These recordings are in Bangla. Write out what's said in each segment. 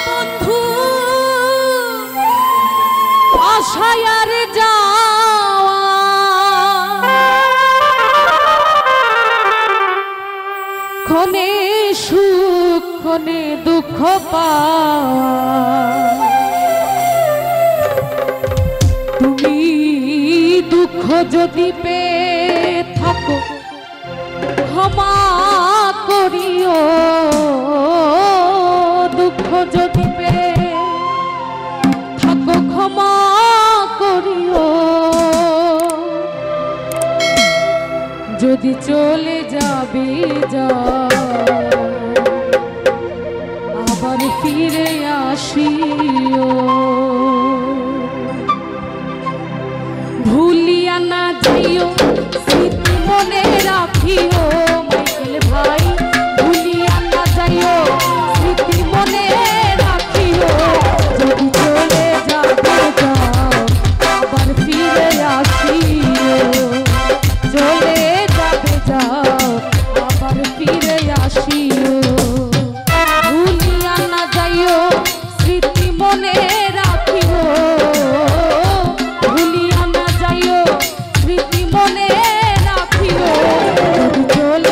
বন্ধু আশায়ার যাওয়া ক্ষণে সুখ ক্ষণে দুঃখ পাওয়া তুমি দুঃখ যদি পেয়ে থাকো ক্ষমা করিও দুঃখ যদি পেয়ে থাকো ক্ষমা করিও যদি চলে যাবে যাও আবার ফিরে আসিও ভুলিয়া না যাইও স্মৃতি মনে রাখিও মাইকেল ভাই ভুলিয়া না যাইও স্মৃতি মনে রাখিও যদি চলে যাবে যাও আবার ফিরে আসিও চলে যাবে যাও আবার ফিরে আসিও ভুলিয়া না যাইও স্মৃতি মনে রাখিও ভুলিয়া না যাইও স্মৃতি মনে রাখিও যদি চলে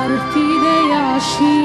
আর ফিরে আসি